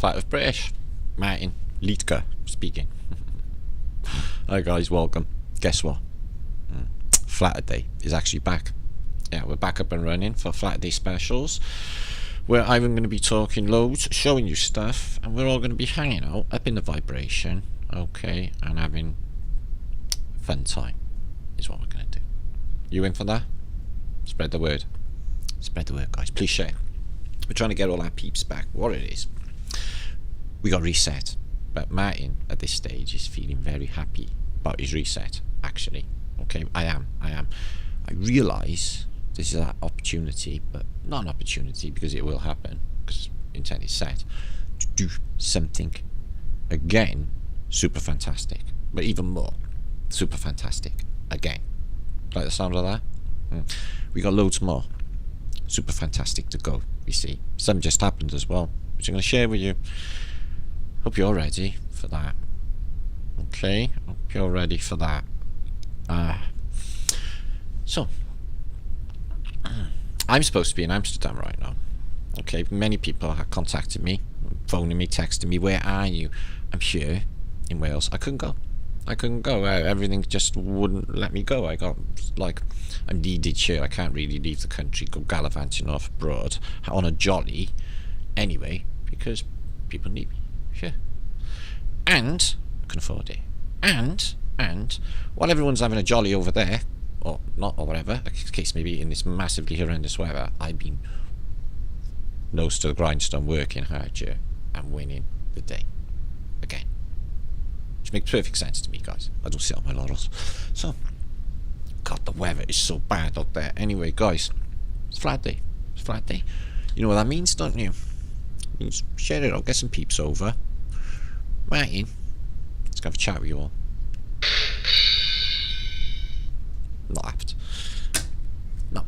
Flat Earth British. Martin Liedtke speaking. Hi guys, welcome. Guess what? Flat Earth Day is actually back. Yeah, we're back up and running for Flat Earth Day specials, where I'm going to be talking loads, showing you stuff, and we're all going to be hanging out up in the vibration, okay, and having fun time is what we're going to do. You in for that? Spread the word. Spread the word, guys. Please share. We're trying to get all our peeps back. What it is, we got reset, but Martin at this stage is feeling very happy about his reset, actually. Okay, I am. I realise this is an opportunity, but not an opportunity because it will happen, because intent is set, to do something again super fantastic, but even more super fantastic again. Like the sound of that? We got loads more super fantastic to go, you see. Some just happened as well, which I'm going to share with you. Hope you're ready for that. Okay, hope you're ready for that. So I'm supposed to be in Amsterdam right now. Okay, many people have contacted me, phoning me, texting me, where are you? I'm here in Wales. I couldn't go. Everything just wouldn't let me go. I got, like, I'm needed here. I can't really leave the country, go gallivanting off abroad on a jolly anyway, because people need me. Sure. And I can afford it. And while everyone's having a jolly over there, or not, or whatever, the case may be, in this massively horrendous weather, I've been nose to the grindstone, working hard here and winning the day again. Which makes perfect sense to me, guys. I don't sit on my laurels. So, God, the weather is so bad out there. Anyway, guys, it's Flat Day. It's Flat Day. You know what that means, don't you? It means share it out, get some peeps over. Martin, let's have a chat with you all. Not apt. No.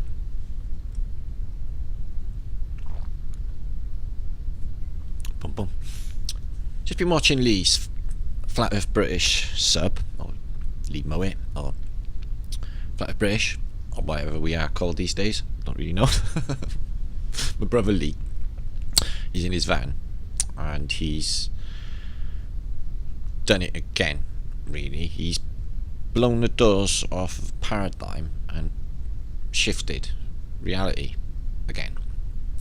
Boom, boom. Just been watching Lee's Flat Earth British sub, or Lee Mowat, or Flat Earth British, or whatever we are called these days. Don't really know. My brother Lee, he's in his van, and he's done it again. Really, he's blown the doors off of paradigm and shifted reality again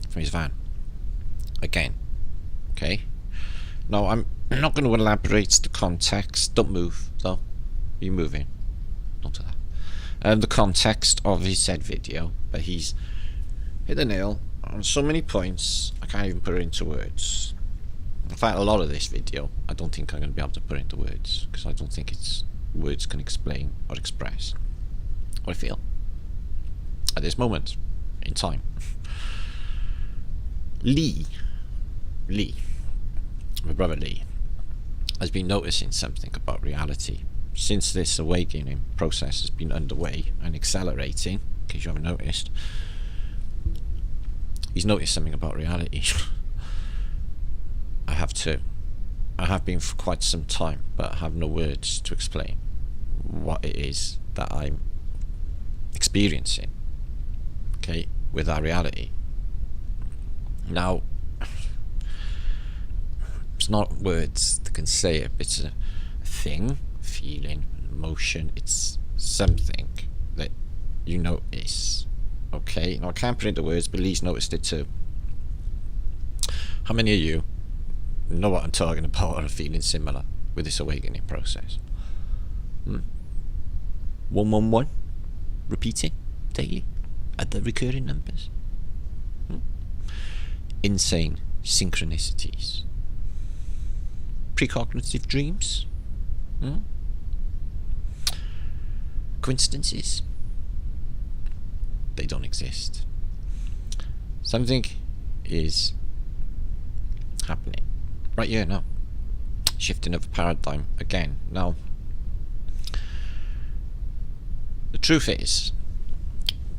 from his van again. Okay, now I'm not going to elaborate the context. Don't move though. Are you moving? Don't do that. The context of his said video, but he's hit the nail on so many points I can't even put it into words. In fact, a lot of this video I don't think I'm going to be able to put into words, because I don't think it's words can explain or express what I feel at this moment in time. Lee, my brother Lee, has been noticing something about reality since this awakening process has been underway and accelerating. In case you haven't noticed, he's noticed something about reality. I have too. I have been for quite some time, but I have no words to explain what it is that I'm experiencing, okay, with our reality. Now, it's not words that can say it, it's a thing, feeling, emotion. It's something that you notice, okay? Now, I can't put it into words, but Lee's noticed it too. How many of you know what I'm talking about or are feeling similar with this awakening process? 111 repeating daily at the recurring numbers. Insane synchronicities, precognitive dreams, coincidences. They don't exist. Something is happening right here now. Shifting of a paradigm again. Now, the truth is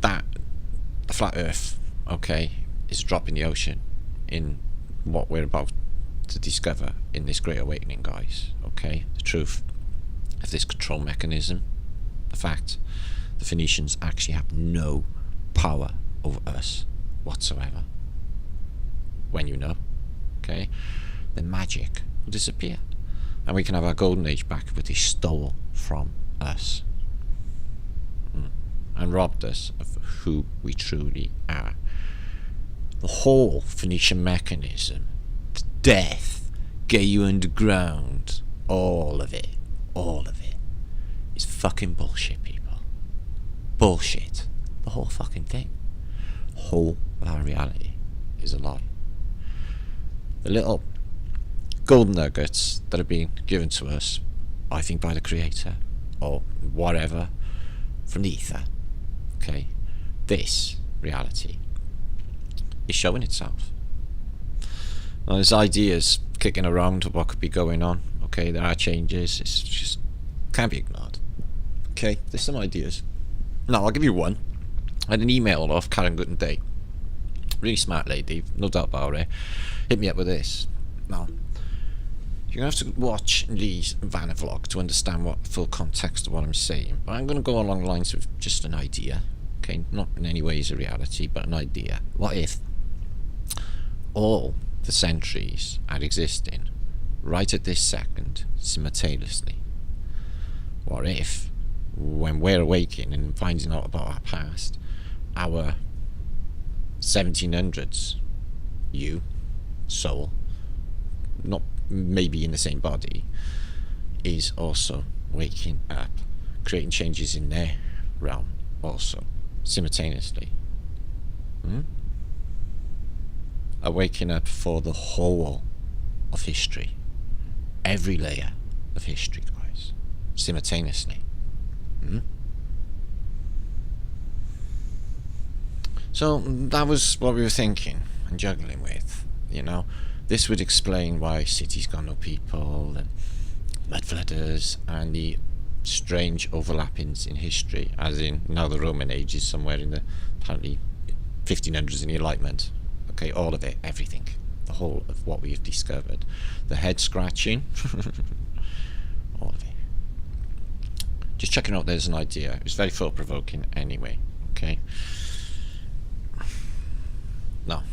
that the flat earth, okay, is a drop in the ocean in what we're about to discover in this great awakening, guys. Okay, the truth of this control mechanism, the fact the Phoenicians actually have no power over us whatsoever. When you know, okay, the magic will disappear. And we can have our golden age back, but they stole from us. And robbed us of who we truly are. The whole Phoenician mechanism, the death, get you underground, all of it is fucking bullshit, people. Bullshit. The whole fucking thing. The whole of our reality is a lie. The little golden nuggets that have been given to us, I think by the creator, or whatever, from the ether. Okay, this reality is showing itself. Now, there's ideas kicking around of what could be going on. Okay, there are changes. It's just can't be ignored. Okay, there's some ideas. Now, I'll give you one. I had an email off Karen Guttenday. Really smart lady, no doubt about it. Hit me up with this. Now, you're going to have to watch Lee's Vanna vlog to understand what full context of what I'm saying. But I'm going to go along the lines of just an idea. Okay, not in any ways a reality, but an idea. What if all the centuries are existing right at this second simultaneously? What if, when we're awakening and finding out about our past, our 1700s, you, soul, not maybe in the same body, is also waking up, creating changes in their realm also, simultaneously. Are waking up for the whole of history, every layer of history, guys, simultaneously. So that was what we were thinking and juggling with, you know. This would explain why cities got no people, and mud flooders, and the strange overlappings in history, as in now the Roman age is somewhere in the apparently 1500s in the Enlightenment. Okay, all of it, everything, the whole of what we've discovered, the head scratching, all of it. Just checking out, there's an idea. It was very thought-provoking anyway. Okay. Now,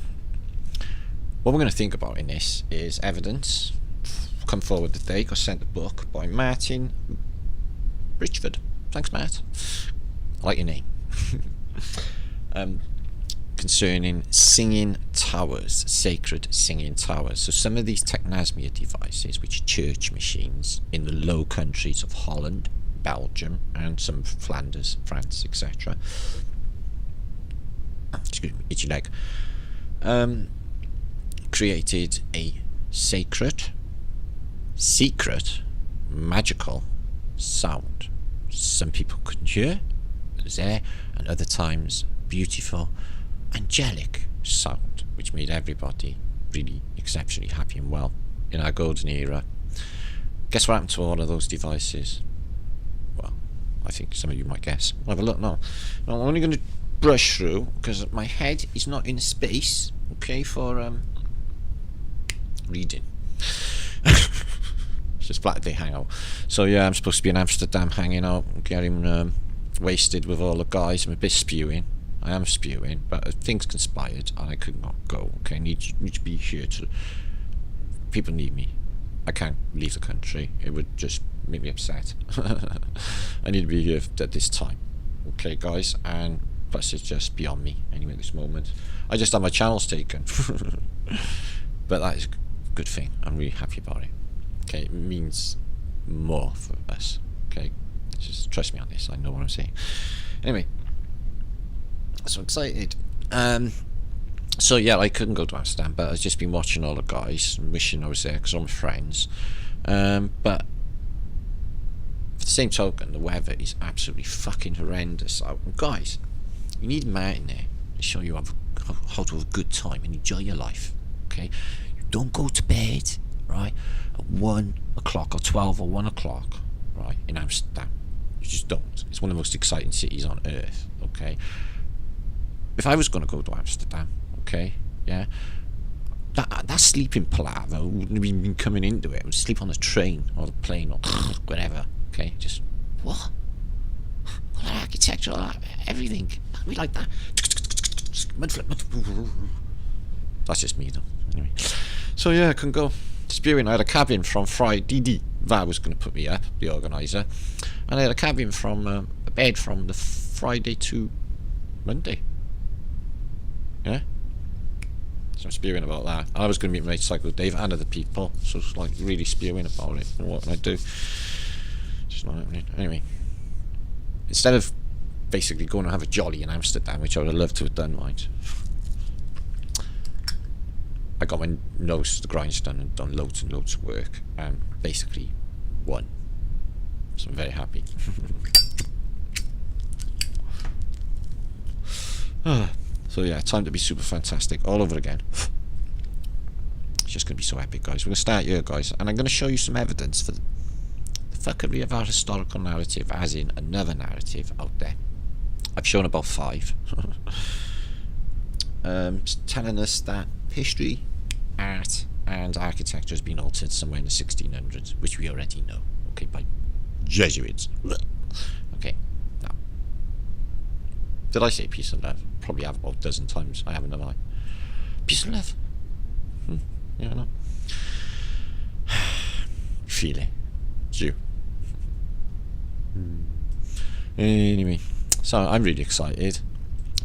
what we're going to think about in this is evidence. Come forward today, got sent a book by Martin Richford. Thanks, Matt. I like your name. Concerning singing towers, sacred singing towers. So some of these technosmia devices, which are church machines in the Low Countries of Holland, Belgium, and some Flanders, France, etc. Excuse me, itchy leg. Created a secret, magical sound. Some people couldn't hear, it was there, and other times beautiful, angelic sound, which made everybody really exceptionally happy and well in our golden era. Guess what happened to all of those devices? Well, I think some of you might guess. We'll have a look now. Now I'm only going to brush through because my head is not in space, okay, for reading. It's just Black Day hangout. So yeah, I'm supposed to be in Amsterdam hanging out, getting wasted with all the guys. I'm a bit spewing. I am spewing, but things conspired and I could not go. Okay, I need to be here to. People need me. I can't leave the country. It would just make me upset. I need to be here at this time. Okay, guys, and plus it's just beyond me anyway at this moment. I just had my channels taken. But that is a good thing. I'm really happy about it. Okay, it means more for us. Okay, just trust me on this. I know what I'm saying. Anyway, so excited. So yeah, I couldn't go to Amsterdam, but I've just been watching all the guys and wishing I was there because I'm friends. But for the same token, the weather is absolutely fucking horrendous. Guys, you need Martin there to show you how to have a good time and enjoy your life. Okay, you don't go to bed, right, at 1 o'clock or 12 or 1 o'clock, right, in Amsterdam. You just don't. It's one of the most exciting cities on earth. Okay, if I was going to go to Amsterdam, okay, yeah, that sleeping palaver wouldn't have been coming into it. I would sleep on the train or the plane or whatever. Okay, just what? All that architecture, all that, everything. We like that. Mud flip. That's just me though. Anyway, so yeah, I couldn't go. spewing. I had a cabin from Friday. That was going to put me up, the organiser. And I had a cabin from a bed from the Friday to Monday. Yeah. So I'm spewing about that. I was going to meet my mate Cycle Dave and other people. So it's like really spewing about it. What can I do? Just not happening. Anyway. Instead of basically going to have a jolly in Amsterdam, which I would have loved to have done, right? I got my nose to the grindstone and done loads and loads of work and basically won. So I'm very happy. So yeah, time to be super fantastic all over again. It's just going to be so epic, guys. We're going to start here, guys, and I'm going to show you some evidence for the fuckery of our historical narrative, as in another narrative out there. I've shown about 5. Telling us that history, art and architecture has been altered somewhere in the 1600s, which we already know, okay, by Jesuits. Okay, now, did I say peace and love? Probably have about a dozen times. I haven't, have I? Peace and love. Yeah, I know. Feel it. It's you. Anyway, so I'm really excited,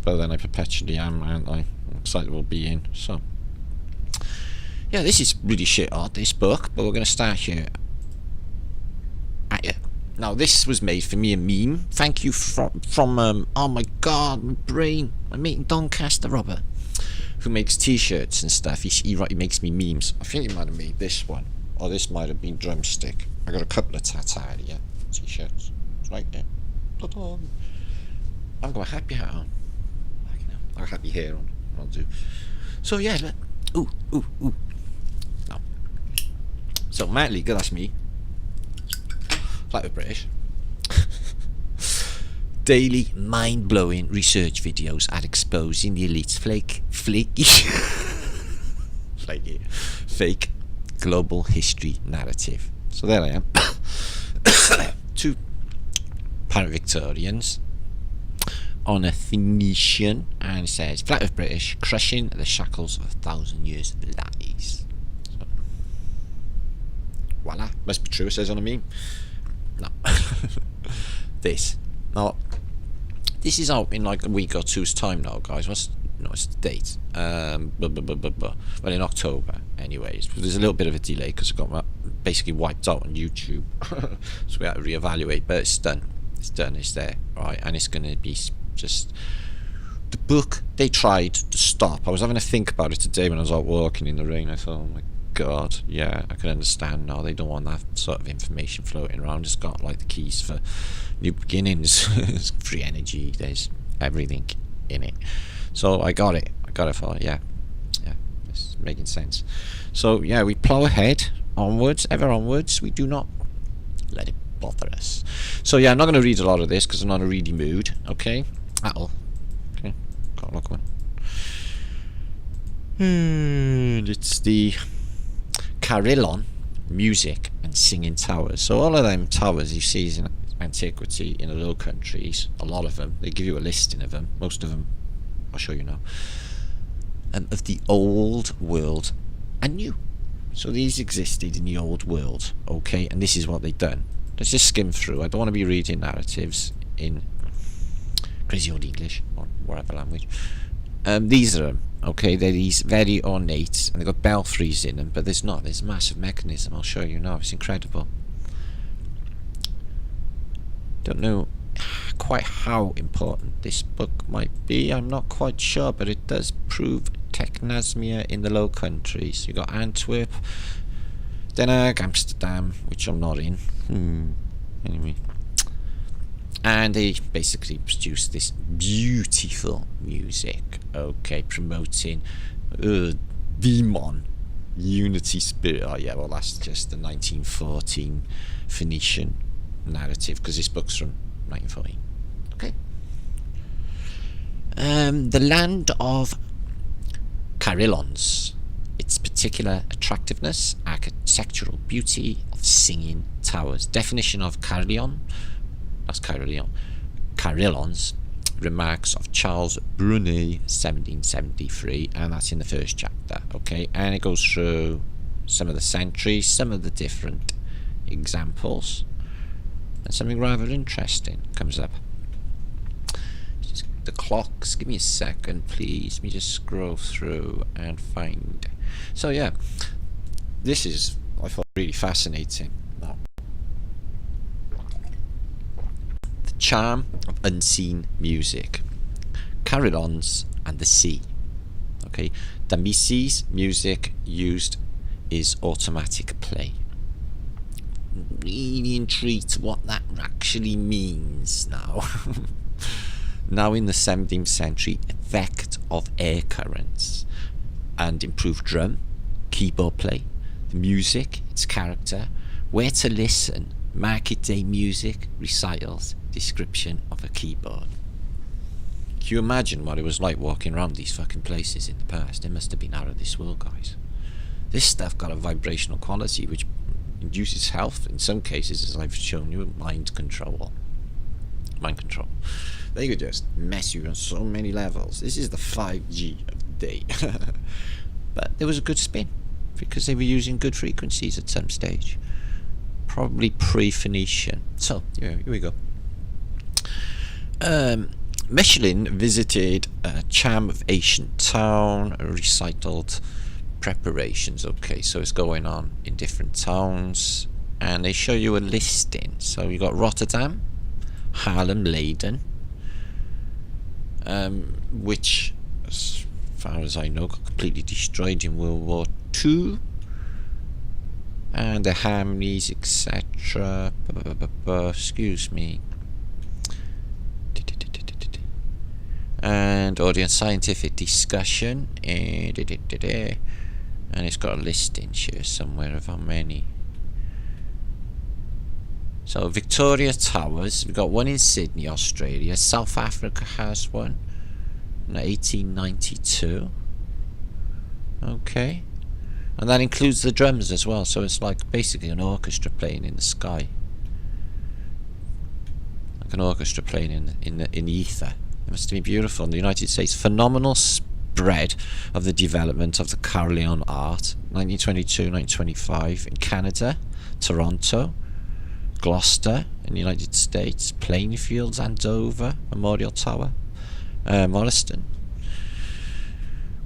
but then I perpetually am, aren't I? I'm excited we'll be in. So yeah, this is really shit art, this book, but we're going to start here. Now this was made for me a meme. Thank you from oh my god, my brain, my mate in Doncaster, Robert, who makes t-shirts and stuff. He makes me memes. I think he might have made this one, or this might have been Drumstick. I got a couple of Tata here t-shirts. It's right there. Ta-da. I've got a happy hat on. I've got happy hair on. I'll do. So yeah, but ooh. No. So Matt League, that's me. Flat with British. Daily mind-blowing research videos are exposing the elite's fake global history narrative. So there I am. 2 parent Victorians on a Phoenician, and it says Flat Earth British crushing the shackles of 1,000 years of lies. So, voila, must be true, it says on a meme. No. This is out in like a week or two's time now, guys. What's the date? Well, in October anyways. There's a little bit of a delay because I got basically wiped out on YouTube. So we had to reevaluate, but it's done, it's there, right? And it's going to be just the book they tried to stop. I was having to think about it today when I was out walking in the rain. I thought, oh my god, yeah, I can understand now. They don't want that sort of information floating around. It's got like the keys for new beginnings, free energy, there's everything in it. So I got it for, yeah, it's making sense. So yeah, we plow ahead, onwards, ever onwards. We do not let it bother us. So yeah, I'm not going to read a lot of this because I'm not in a ready mood, okay, at all. Okay, got a look one. It's the Carillon Music and Singing Towers. So all of them towers you see in antiquity in the Low Countries, a lot of them, they give you a listing of them, most of them I'll show you now, of the old world and new. So these existed in the old world, okay, and this is what they've done. Let's just skim through. I don't want to be reading narratives in crazy old English or whatever language. These are them, okay, they're these very ornate, and they've got belfries in them, but there's a massive mechanism. I'll show you now, it's incredible. Don't know quite how important this book might be, I'm not quite sure, but it does prove technosmia in the Low Countries. You got Antwerp, Den Haag, Amsterdam, which I'm not in. Anyway, and they basically produce this beautiful music, okay, promoting demon unity spirit. Oh yeah, well that's just the 1914 Phoenician narrative, because this book's from 1914. Okay. The land of Carillons, its particular attractiveness, architectural beauty of singing towers. Definition of Carillon, that's Carillon, Carillons, remarks of Charles Brunet, 1773, and that's in the first chapter, okay, and it goes through some of the centuries, some of the different examples, and something rather interesting comes up. Just the clocks, give me a second please, let me just scroll through and find. So yeah, this is, I thought, really fascinating. The charm of unseen music, carillons and the sea. Okay, Demisi's music used is automatic play. Really intrigued what that actually means now. Now in the 17th century, effect of air currents and improved drum, keyboard play, the music, its character, where to listen, market day music, recitals, description of a keyboard. Can you imagine what it was like walking around these fucking places in the past? It must have been out of this world, guys. This stuff got a vibrational quality which induces health in some cases, as I've shown you, mind control. They could just mess you on so many levels. This is the 5G of the day. But there was a good spin because they were using good frequencies at some stage, probably pre-Phoenician. So here we go. Michelin visited a charm of ancient town, recited preparations. Okay, so it's going on in different towns, and they show you a listing. So you got Rotterdam, Haarlem, Leiden, which, as far as I know, got completely destroyed in World War II, and the Hamleys, etc. Excuse me. And audience scientific discussion, and it's got a listing here somewhere of how many. So Victoria Towers, we've got one in Sydney, Australia. South Africa has one in 1892. Okay, and that includes the drums as well, so it's like basically an orchestra playing in the sky, like an orchestra playing in the ether. It must have been beautiful. In the United States, phenomenal spread of the development of the carillon art, 1922, 1925 in Canada, Toronto, Gloucester in the United States, Plainfields, Andover, Memorial Tower, Morriston.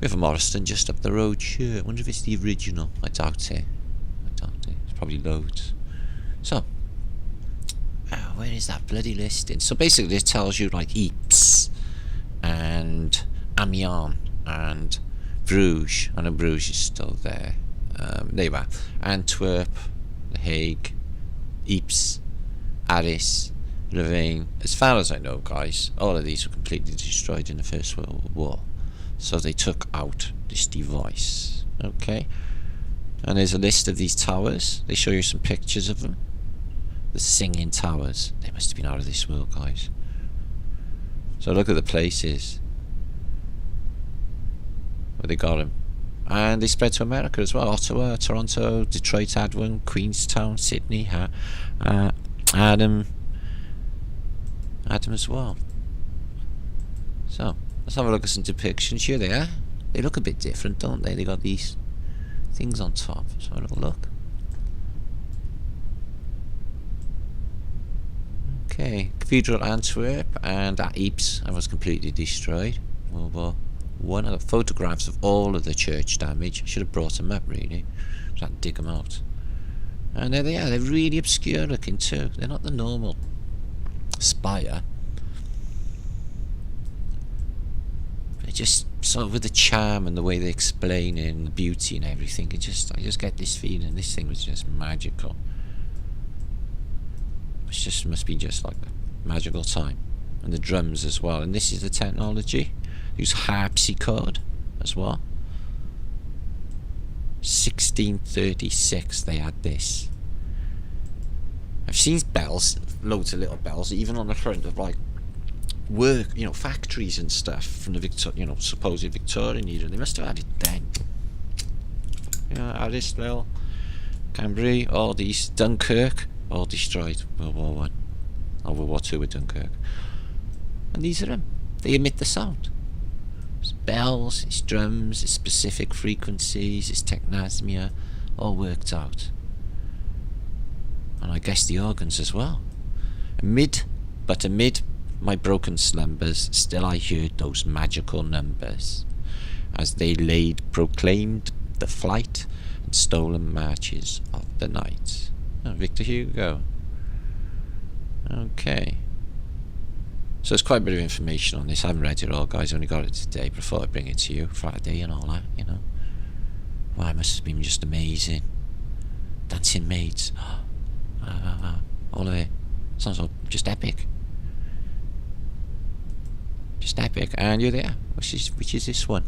We have a Morriston just up the road here. I wonder if it's the original. I doubt it. It's probably loads. So, where is that bloody listing? So basically it tells you like Ypres and Amiens and Bruges. I know Bruges is still there. There you are. Antwerp, The Hague, Ypres, Arras, Louvain. As far as I know, guys, all of these were completely destroyed in the First World War. So they took out this device. Okay. And there's a list of these towers. They show you some pictures of them. The singing towers. They must have been out of this world, guys. So look at the places where they got them. And they spread to America as well. Ottawa, Toronto, Detroit had one, Queenstown, Sydney, Adam as well. So let's have a look at some depictions. Here they are. They look a bit different, don't they? They got these things on top. So have a little look. Okay, Cathedral Antwerp and at Ypres, I was completely destroyed. World War I. I got photographs of all of the church damage. Should have brought them up really. So I had to dig them out. And there they are. They're really obscure looking too. They're not the normal spire. They're just sort of with the charm and the way they explain it and the beauty and everything. I just get this feeling this thing was just magical. It must be just like a magical time. And the drums as well. And this is the technology. Use harpsichord as well. 1636 they had this. I've seen bells, loads of little bells, even on the front of like work, factories and stuff from the supposed Victorian era. They must have had it then. Aristville, Cambrai, all these, Dunkirk, all destroyed. World War I. Or World War II with Dunkirk. And these are them. They emit the sound. It's bells, it's drums, it's specific frequencies, it's technasmia, all worked out. And I guess the organs as well. Amid my broken slumbers, still I heard those magical numbers, as they proclaimed the flight and stolen marches of the night. Oh, Victor Hugo. Okay. So there's quite a bit of information on this. I haven't read it all, guys. I only got it today, but I thought I'd bring it to you. Friday and all that, you know. Wow, it must have been just amazing. Dancing maids. All of it. Sounds like just epic. Just epic. And you're there. Which is this one?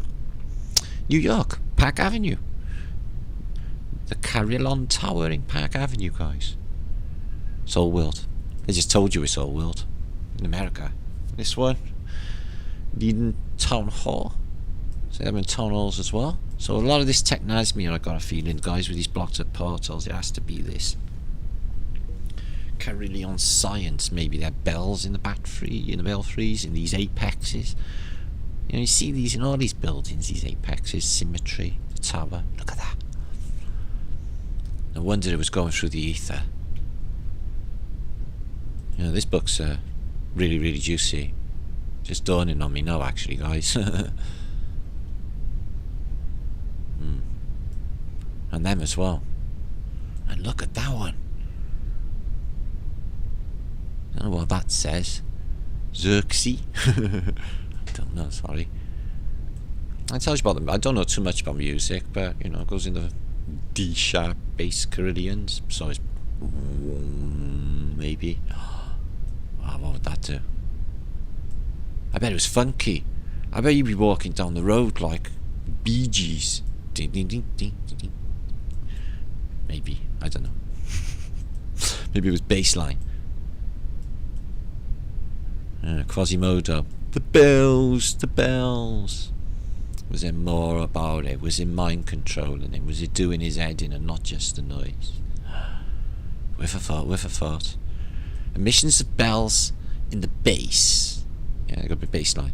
New York, Park Avenue. The Carillon Tower in Park Avenue, guys. It's all world. They just told you it's all world. In America. This one, Leiden Town Hall. So they have in town halls as well. So a lot of this technology, I got a feeling, guys, with these blocked up portals, it has to be this. Carillon Science, maybe they have bells in the belfries, in these apexes. You know, you see these in all these buildings, these apexes, symmetry, the tower. Look at that. No wonder it was going through the ether. You know, this book's really, really juicy. Just dawning on me now, actually, guys. And them as well. And look at that one. I don't know what that says. Xerxes? I don't know, sorry. I tell you about them. I don't know too much about music, but, you know, it goes into D-sharp bass Carillions. So it's maybe. Oh, what would that do? I bet it was funky. I bet you'd be walking down the road like Bee Gees. Ding, ding, ding, ding, ding, ding. Maybe. I don't know. Maybe it was bassline. Quasimodo. The bells, the bells. Was there more about it? Was it mind controlling him? Was it doing his head in and not just the noise? With a thought, with a thought. Emissions of bells in the bass. Yeah, they got a bit bass line.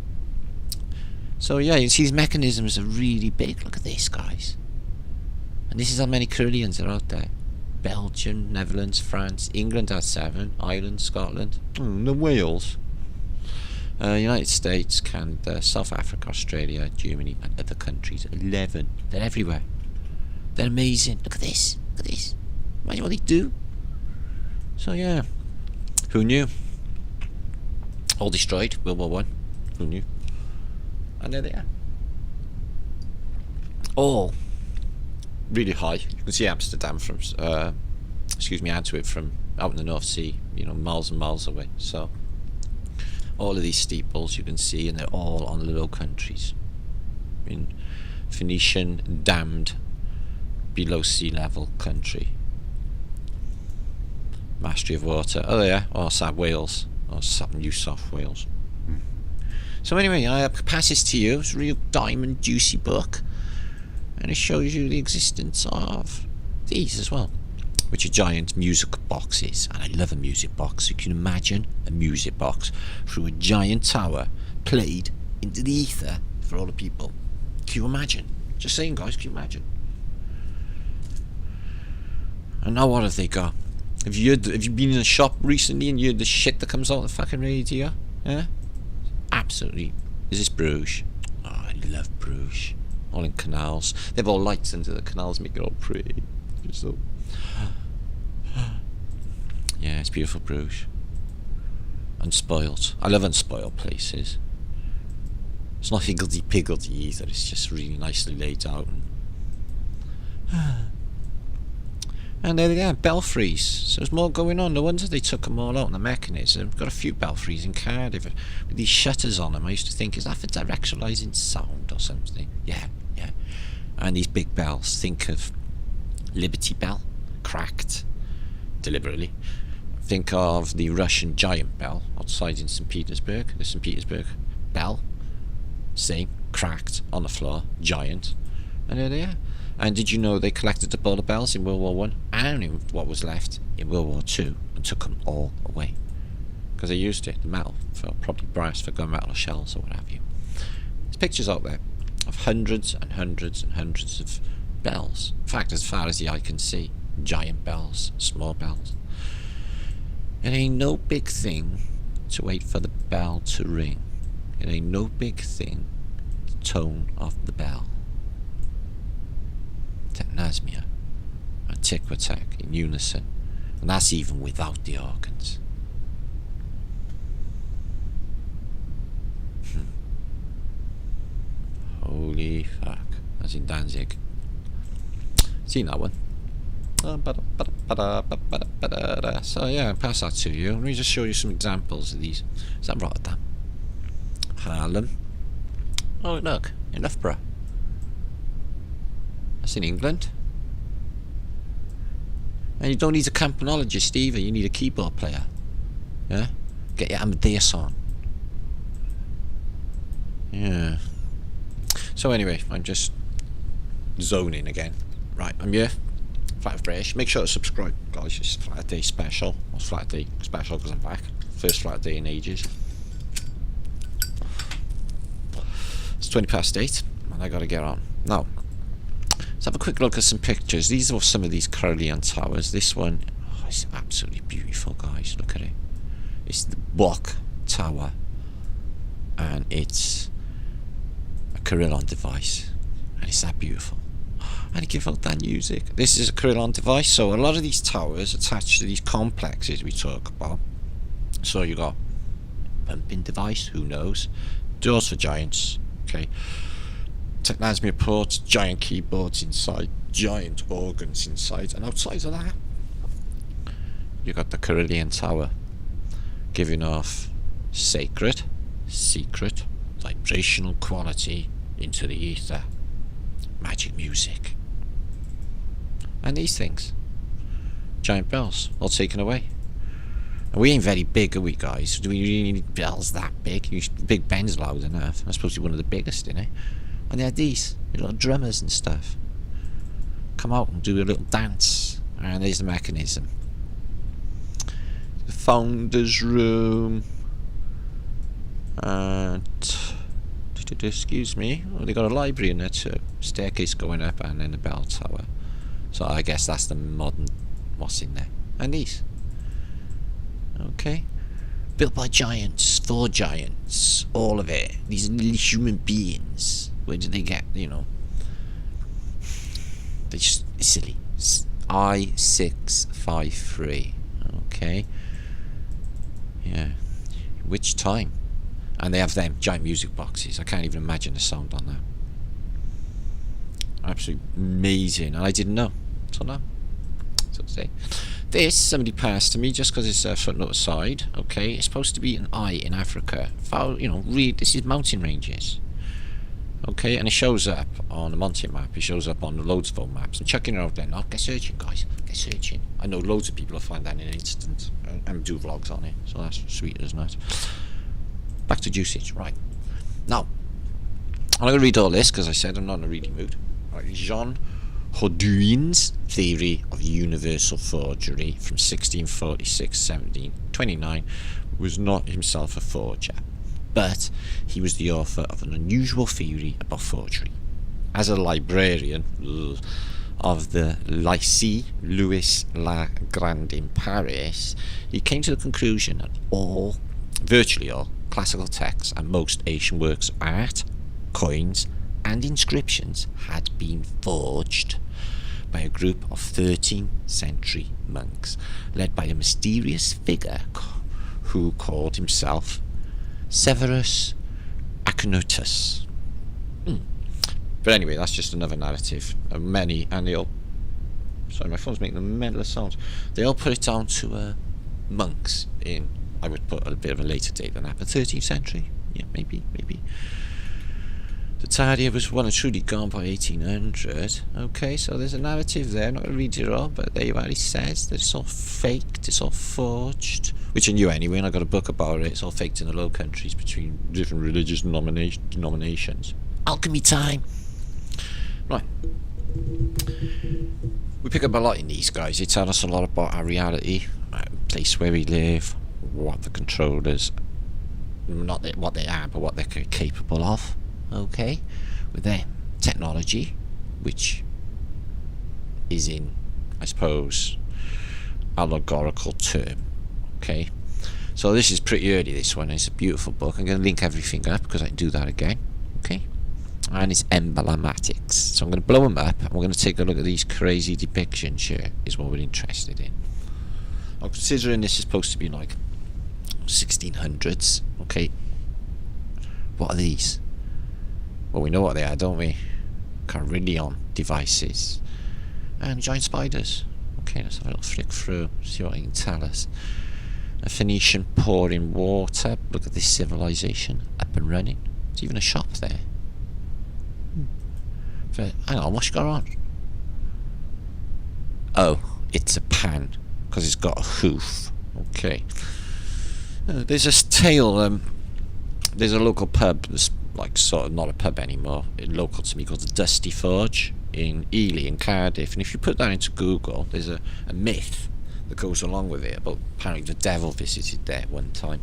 So yeah, you can see these mechanisms are really big. Look at this, guys. And this is how many Carillions are out there. Belgium, Netherlands, France, England has 7, Ireland, Scotland, the Wales. United States, Canada, South Africa, Australia, Germany, and other countries. 11. They're everywhere. They're amazing. Look at this. Look at this. Imagine what they do. So yeah. Who knew? All destroyed. World War One. Who knew? And there they are. All really high. You can see Amsterdam from, Antwerp from out in the North Sea. You know, miles and miles away. So all of these steeples you can see, and they're all on the Low Countries. In Phoenician, dammed, below sea level country. Mastery of water. Oh yeah, or South Wales, or New South Wales. So anyway, I pass this to you. It's a real diamond juicy book, and it shows you the existence of these as well, which are giant music boxes. And I love a music box. You can imagine a music box through a giant tower played into the ether for all the people. Can you imagine? Just saying, guys, can you imagine? And now what have they got? Have you been in a shop recently and you heard the shit that comes out of the fucking radio? Yeah? Absolutely. Is this Bruges? Oh, I love Bruges. All in canals. They have all lights under the canals, make it all pretty. So yeah, it's beautiful, Bruges. Unspoiled. I love unspoiled places. It's not higgledy-piggledy either, it's just really nicely laid out. And there they are, belfries. So there's more going on. No wonder they took them all out in the mechanism. Got a few belfries in Cardiff with these shutters on them. I used to think, is that for directionalising sound or something? Yeah. And these big bells. Think of Liberty Bell, cracked deliberately. Think of the Russian giant bell outside in St. Petersburg. The St. Petersburg bell, same, cracked on the floor, giant. And there they are. And did you know they collected up all the bells in World War One and in what was left in World War Two and took them all away? Because they used it, the metal, for probably brass, for gunmetal or shells or what have you. There's pictures out there of hundreds and hundreds and hundreds of bells. In fact, as far as the eye can see, giant bells, small bells. It ain't no big thing to wait for the bell to ring. It ain't no big thing, the tone of the bell. Technasmia and Tick-Wattack in unison, and that's even without the organs. Holy fuck. As in Danzig. Seen that one? So yeah, I'll pass that to you. Let me just show you some examples of these. Is that Rotterdam? Haarlem. Oh look, in Loughborough. That's in England. And you don't need a campanologist either, you need a keyboard player. Yeah? Get your Amadeus on. Yeah. So anyway, I'm just zoning again. Right, I'm here. Flat of British. Make sure to subscribe, guys. It's Flat Day special. It's Flat Day special because I'm back. First Flat Day in ages. It's 8:20, and I gotta get on. Now, let's have a quick look at some pictures. These are some of these Caerleon towers. This one, oh, it's absolutely beautiful, guys. Look at it. It's the Bock Tower, and it's a Caerleon device, and it's that beautiful. And it gives out that music. This is a Caerleon device, so a lot of these towers attached to these complexes we talk about. So you got pumping device, who knows? Doors for giants, okay. Technasmia ports, giant keyboards inside, giant organs inside, and outside of that, you got the Caerleon Tower, giving off sacred, secret, vibrational quality into the ether, magic music. And these things, giant bells, all taken away. And we ain't very big, are we, guys? Do we really need bells that big? Big Ben's loud enough. I'm supposed to be one of the biggest, isn't it? And they had these little drummers and stuff. Come out and do a little dance. And there's the mechanism. The founder's room. And excuse me. Oh, they got a library in there too. Staircase going up and then the bell tower. So I guess that's the modern what's in there. And these. Okay. Built by giants, for giants, all of it. These little human beings. Where did they get, you know? They're just silly. I653. Okay. Yeah. Which time? And they have them giant music boxes. I can't even imagine the sound on that. Absolutely amazing. And I didn't know. So now. So say. This, somebody passed to me just because it's a footnote aside. Okay. It's supposed to be an eye in Africa. You know, this is mountain ranges. Okay. And it shows up on the Monty map. It shows up on the loads of old maps. I'm checking it out there now. Get searching, guys. Get searching. I know loads of people will find that in an instant and do vlogs on it. So that's sweet, isn't it? Back to usage, right. Now, I'm not going to read all this because I said I'm not in a reading mood. Right, Jean Houdin's theory of universal forgery from 1646-1729 was not himself a forger, but he was the author of an unusual theory about forgery. As a librarian of the Lycée Louis Le Grand in Paris, he came to the conclusion that virtually all, classical texts and most ancient works of art, coins, and inscriptions had been forged by a group of 13th century monks, led by a mysterious figure who called himself Severus Aconitus. But anyway, that's just another narrative. Many, and they all... Sorry, my phone's making a mental sound. They all put it down to monks in... I would put a bit of a later date than that, but 13th century, yeah, maybe. The Tardia was well and truly gone by 1800. Okay, so there's a narrative there. I'm not going to read it all, but there already says that it's all faked, it's all forged, which I knew anyway, and I got a book about it. It's all faked in the Low Countries between different religious denominations. Alchemy time. Right. We pick up a lot in these guys. They tell us a lot about our reality, place where we live, what the controllers, not what they are, but what they're capable of. Okay, with their technology, which is in, I suppose, allegorical term. Okay, so this is pretty early, this one. It's a beautiful book. I'm going to link everything up because I can do that again. Okay, and it's emblematics, so I'm going to blow them up and we're going to take a look at these crazy depictions here, is what we're interested in. I'm considering this is supposed to be like 1600s. Okay, what are these? Well, we know what they are, don't we? Carillion devices and giant spiders. Okay, let's have a little flick through, see what it can tell us. A Phoenician pouring water. Look at this civilization up and running. There's even a shop there. Hang on, what's going on? Oh, it's a pan because it's got a hoof. Okay. There's this tale. There's a local pub that's like sort of not a pub anymore, local to me, called the Dusty Forge in Ely in Cardiff. And if you put that into Google, there's a myth that goes along with it about apparently the devil visited there one time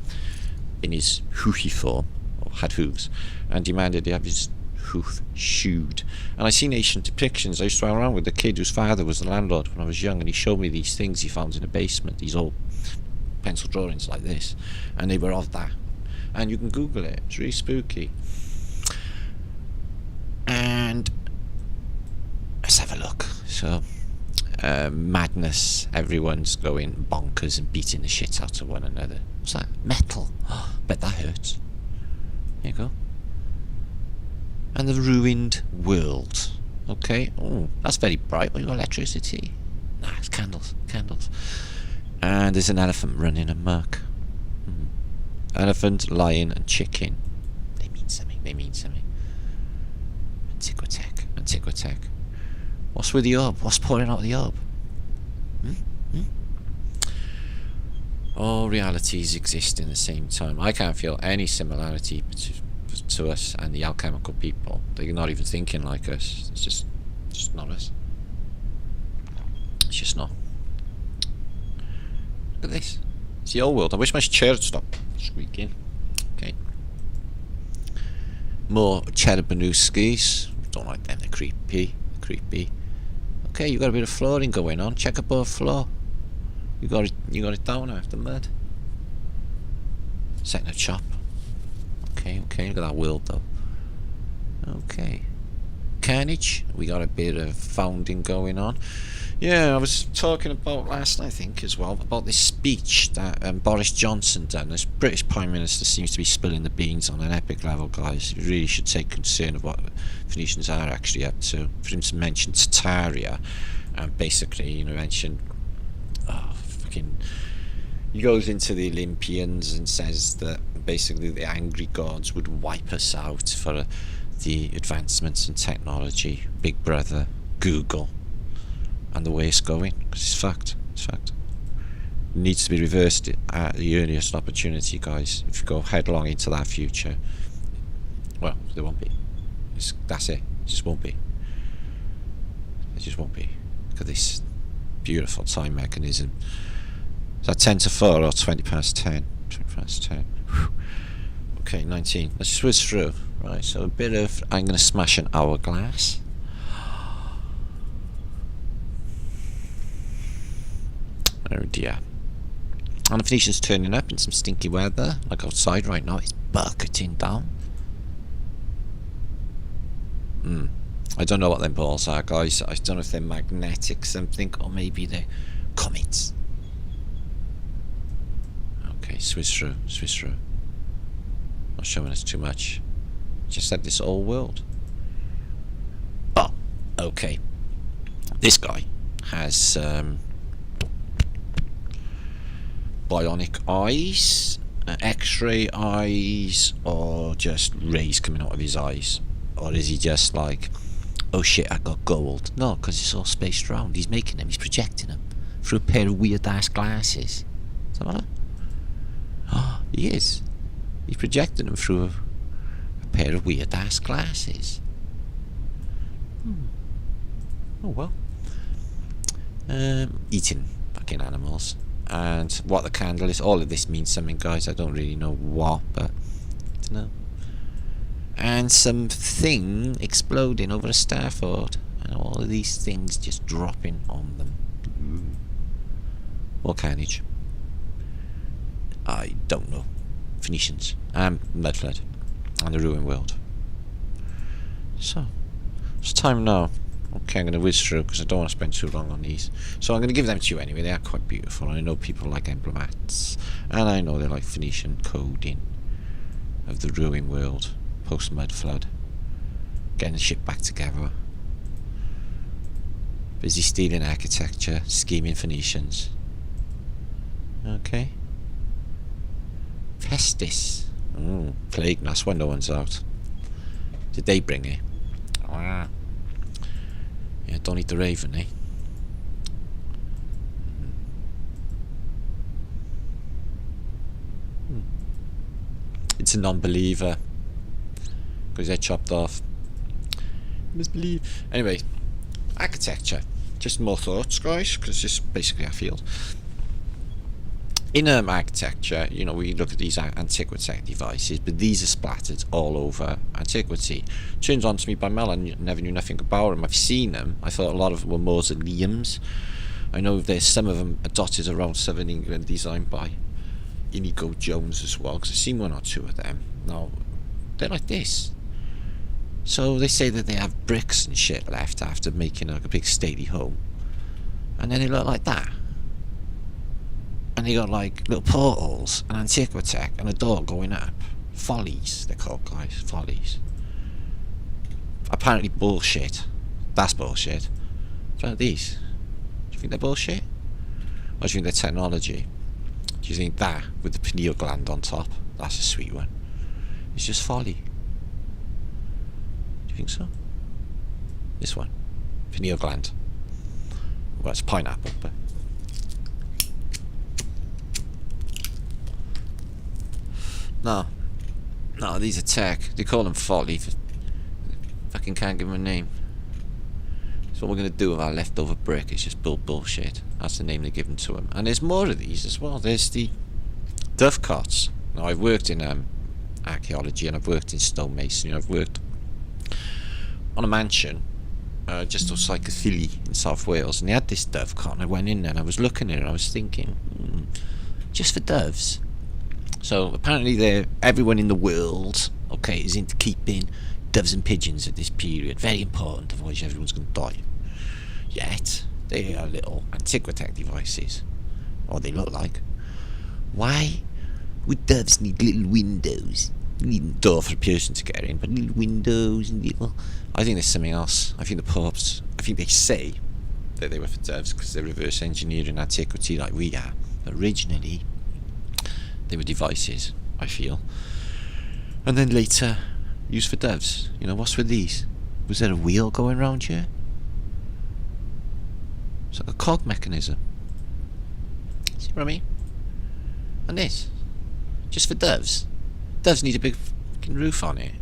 in his hoofy form, or had hooves, and demanded he have his hoof shoed. And I seen ancient depictions. I used to run around with the kid whose father was the landlord when I was young, and he showed me these things he found in the basement, these old pencil drawings like this, and they were of that. And you can Google it, it's really spooky. And let's have a look. So madness, everyone's going bonkers and beating the shit out of one another. What's that? Metal. Oh, bet that hurts. There you go. And the ruined world. Okay. Oh, that's very bright. What, you got electricity? Nah, it's candles. Candles. And there's an elephant running amok. Elephant, lion, and chicken. They mean something. They mean something. Antiquitech. Antiquitech. What's with the orb? What's pouring out of the orb? All realities exist in the same time. I can't feel any similarity to us and the alchemical people. They're not even thinking like us. It's just not us. It's just not. Look at this. It's the old world. I wish my chair would stop squeaking. Okay. More Cherubinuskis. Don't like them. They're creepy. Creepy. Okay, you got a bit of flooring going on. Checkerboard floor. You got it down after mud. Setting a chop. Okay, look at that world though. Okay. Carnage. We got a bit of founding going on. Yeah, I was talking about last night, I think, as well, about this speech that Boris Johnson done. This British Prime Minister seems to be spilling the beans on an epic level, guys. You really should take concern of what Phoenicians are actually up to. For him to mention Tartaria, and basically, you know, mention, he goes into the Olympians and says that basically the angry gods would wipe us out for the advancements in technology, Big Brother, Google, and the way it's going, because it's fucked. It's fucked. It needs to be reversed at the earliest opportunity, guys. If you go headlong into that future, well, there won't be. That's it. It just won't be. It just won't be. Look at this beautiful time mechanism. Is that 10 to 4 or 20 past 10? 20 past 10. Whew. Okay, 19. Let's switch through. Right, so a bit of... I'm going to smash an hourglass. Oh dear. And the Phoenicians turning up in some stinky weather. Like outside right now, it's bucketing down. I don't know what them balls are, guys. I don't know if they're magnetic something, or maybe they're comets. Okay, switch through. Not showing us too much. Just said this old world. Oh, okay. This guy has bionic eyes, X-ray eyes, or just rays coming out of his eyes. Or is he just like, oh shit, I got gold? No, because it's all spaced around. He's making them, he's projecting them through a pair of weird ass glasses. Is that what? Oh, he is. He's projecting them through a pair of weird ass glasses. Oh well. Eating fucking animals. And what the candle is, all of this means something, guys. I don't really know what, but I don't know. And something exploding over a starfort. And all of these things just dropping on them. More carnage. I don't know. Phoenicians. Mudflood. And the Ruined World. So, it's time now. Okay, I'm going to whiz through because I don't want to spend too long on these. So I'm going to give them to you anyway. They are quite beautiful. I know people like Emblemats. And I know they like Phoenician coding of the Ruined World. Post-Mudflood. Getting the ship back together. Busy stealing architecture. Scheming Phoenicians. Okay. Festus. Plague. That's when no one's out. Did they bring it? Ah. Yeah, don't eat the raven, eh? It's a non-believer. Because they're chopped off. Misbelieve. Anyway, architecture. Just more thoughts, guys, because this is basically our field. In architecture, you know, we look at these antiquity devices, but these are splattered all over antiquity. Turns on to me by Mel, I never knew nothing about them. I've seen them. I thought a lot of them were mausoleums. I know there's some of them are dotted around southern England, designed by Inigo Jones as well, because I've seen one or two of them. Now, they're like this. So they say that they have bricks and shit left after making like a big stately home. And then they look like that. And they got like little portals, an antiquitech, and a door going up. Follies, they're called, guys. Follies. Apparently bullshit. That's bullshit. What about these? Do you think they're bullshit? Or do you think they're technology? Do you think that, with the pineal gland on top, that's a sweet one? It's just folly. Do you think so? This one. Pineal gland. Well, it's pineapple, but... No, these are tech. They call them folly. Fucking can't give them a name. So what we're going to do with our leftover brick is just build bullshit. That's the name they give them to them. And there's more of these as well. There's the dovecots. Now, I've worked in archaeology and I've worked in stonemasonry. I've worked on a mansion just outside Caerphilly in South Wales, and they had this dovecot, and I went in there and I was looking at it and I was thinking, just for doves. So apparently everyone in the world, okay, is into keeping doves and pigeons at this period. Very important, otherwise everyone's going to die. Yet, they are little antiquitech devices. Or they look like. Why would doves need little windows? You need a door for a person to get in, but little windows and little... I think there's something else. I think they say that they were for doves because they're reverse engineering antiquity like we are. Originally, they were devices, I feel. And then later, used for doves. You know, what's with these? Was there a wheel going round here? It's like a cog mechanism. See what I mean? And this. Just for doves. Doves need a big fucking roof on it.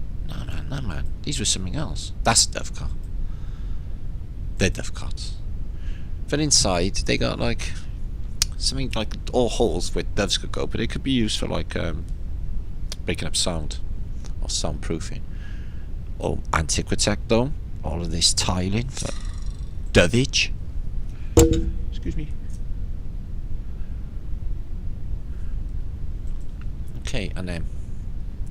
No man. These were something else. That's a dovecot. They're dovecots. But inside, they got like... something like all holes where doves could go, but it could be used for like breaking up sound or soundproofing. Or antiquitech dome. All of this tiling for dovage. Excuse me. Okay, and then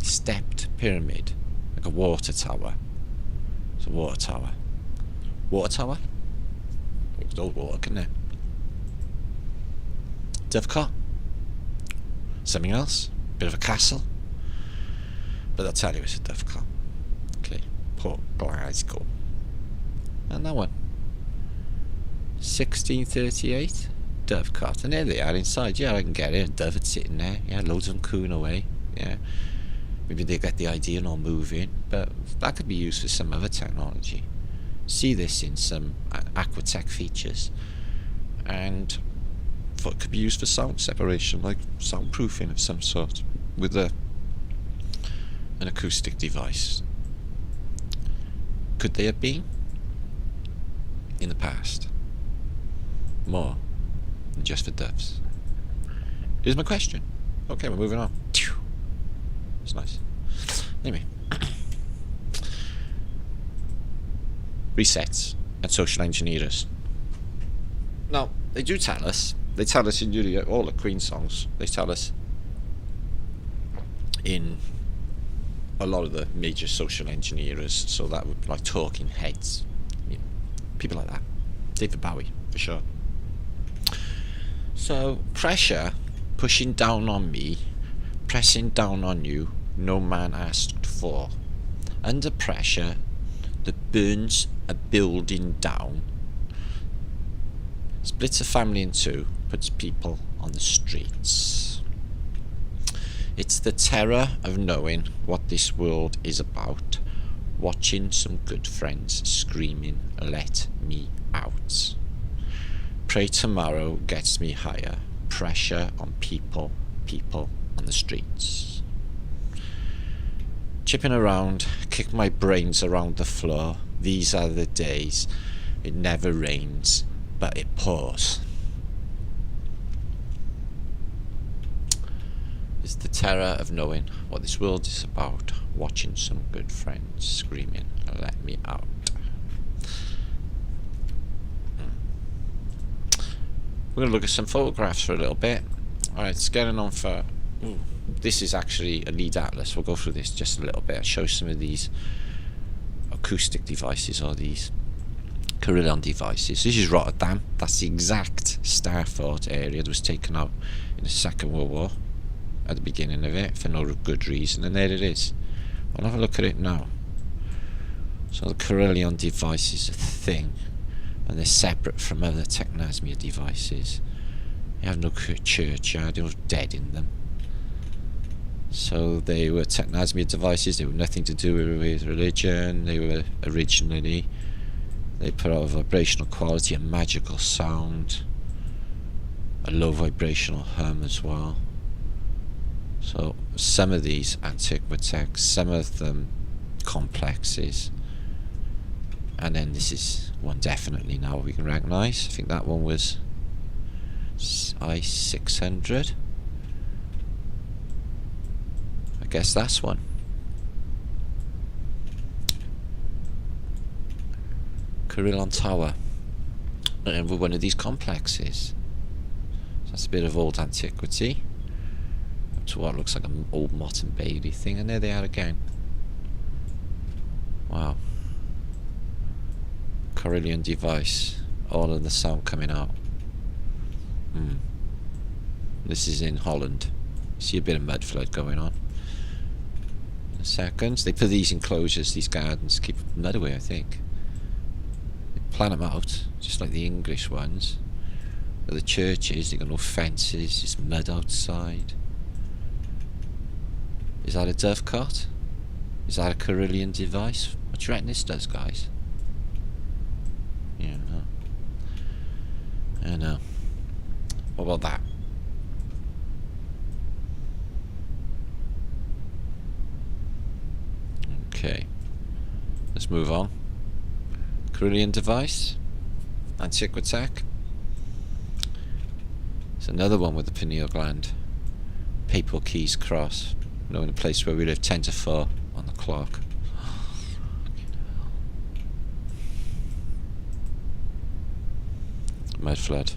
stepped pyramid, like a water tower. It's a water tower. Water tower? It's old water, couldn't it? Dovecot. Something else. Bit of a castle. But I'll tell you it's a dovecot. Okay. Port Glasgow. And that one. 1638. Dovecot. And there they are inside. Yeah, I can get it. A dove is sitting there. Yeah, loads of them cooing away. Yeah. Maybe they get the idea and all moving. But that could be used for some other technology. See this in some aquatech features. And it could be used for sound separation, like soundproofing of some sort, with an acoustic device. Could they have been in the past more than just for doves? Here's my question. Okay, we're moving on. It's nice. Anyway, resets. and social engineer us. Now, they do tell us. They tell us in nearly all the Queen songs. They tell us in a lot of the major social engineers. So that would be like Talking Heads, you know, people like that. David Bowie, for sure. So, pressure, pushing down on me, pressing down on you, no man asked for. Under pressure that burns a building down, splits a family in two, puts people on the streets. It's the terror of knowing what this world is about, watching some good friends screaming, let me out. Pray tomorrow gets me higher, pressure on people on the streets. Chipping around, kick my brains around the floor, these are the days, it never rains, but it pours. It's the terror of knowing what this world is about, watching some good friends screaming, let me out. We're going to look at some photographs for a little bit. Alright, it's getting on for... Ooh, this is actually a lead atlas. We'll go through this just a little bit. I'll show some of these acoustic devices, or these Carillon devices. This is Rotterdam. That's the exact Starfort area that was taken out in the Second World War at the beginning of it for no good reason, and there it is. I'll have a look at it now. So the Carillon device is a thing, and they're separate from other Technasmia devices. They have no churchyard, no dead in them. So they were Technasmia devices, they were nothing to do with religion. They were originally, they put out a vibrational quality, a magical sound, a low vibrational hum as well. So some of these Antiquitech, some of them complexes, and then this is one definitely now we can recognise. I think that one was I600. I guess that's one. Carillon Tower. And we're one of these complexes. So that's a bit of old antiquity. Up to what looks like an old Motte and Bailey thing, and there they are again. Wow. Carillon device. All of the sound coming out. This is in Holland. See a bit of mud flood going on. In seconds. They put these enclosures, these gardens, keep mud away, I think. They plan them out, just like the English ones. But the churches, they got no fences, just mud outside. Is that a dovecot? Is that a Carillon device? What do you reckon this does, guys? Yeah, no. I know. What about that? Okay. Let's move on. Carillon device. Antiquitech. It's another one with the pineal gland. Papal Keys Cross. In a place where we live 10 to 4 on the clock. Mud flood.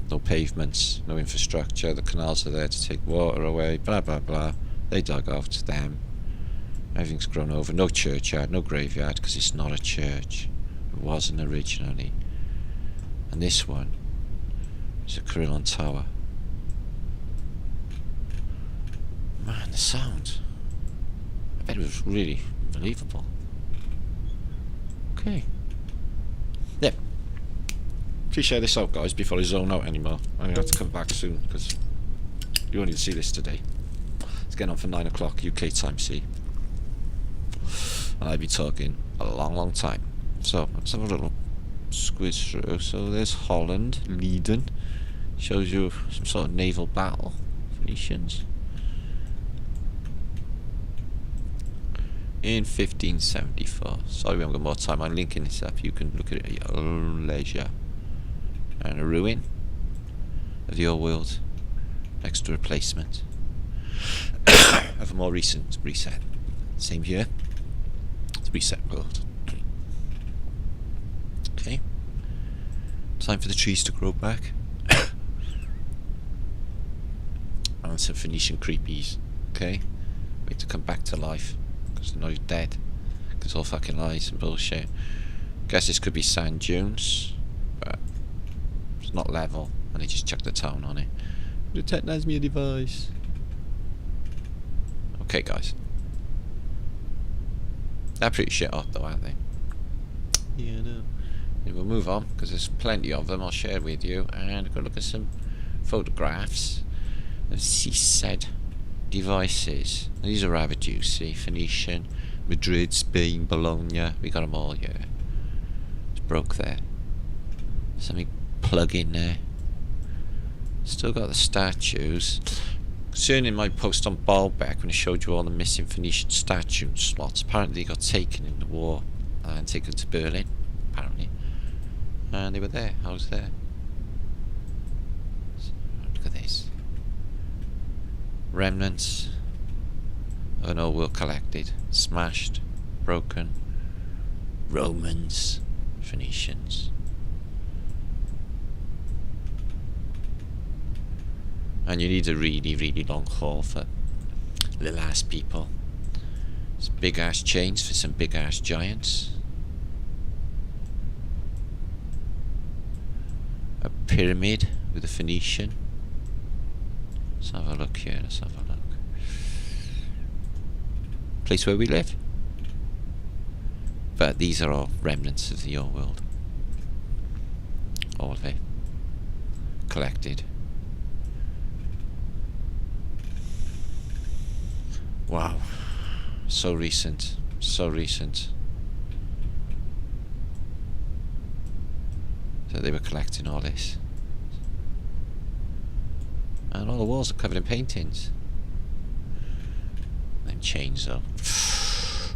No pavements, no infrastructure, the canals are there to take water away, blah blah blah. They dug out them. Everything's grown over. No churchyard, no graveyard, because it's not a church. It wasn't originally. And this one is a Carillon Tower. Man, the sound. I bet it was really believable. Okay. Yeah. Please share this out, guys, before I zone out anymore. I'm going to have to come back soon, because you won't need to see this today. It's getting on for 9 o'clock UK time, see? And I'll be talking a long time. So, let's have a little squiz through. So, there's Holland, Leiden. Shows you some sort of naval battle. Phoenicians. In 1574. Sorry we haven't got more time. I'm linking this up. You can look at it at your own leisure. And a ruin of the old world next to a replacement of a more recent reset. Same year. It's a reset world. Okay. Time for the trees to grow back. And some Phoenician creepies. Okay. Wait to come back to life. Because they're not dead. Because all fucking lies and bullshit. Guess this could be sand dunes. But it's not level. And they just chucked the tone on it. The technosmia device. Okay, guys. They're pretty shit hot though, aren't they? Yeah, I know. Yeah, we'll move on, because there's plenty of them I'll share with you. And go look at some photographs of said devices. These are rather juicy. Phoenician, Madrid, Spain, Bologna. We got them all here. It's broke there. Something plug in there. Still got the statues. Concerning my post on Baalbek when I showed you all the missing Phoenician statue slots, apparently they got taken in the war and taken to Berlin, apparently. And they were there. I was there. So, look at this. Remnants of an old world collected, smashed, broken. Romans, Phoenicians. And you need a really, really long haul for little ass people. Some big ass chains for some big ass giants. A pyramid with a Phoenician. Let's have a look here, let's have a look. Place where we live. But these are all remnants of the old world. All of it. Collected. Wow. So recent. So recent. So they were collecting all this. And all the walls are covered in paintings. Them chains though.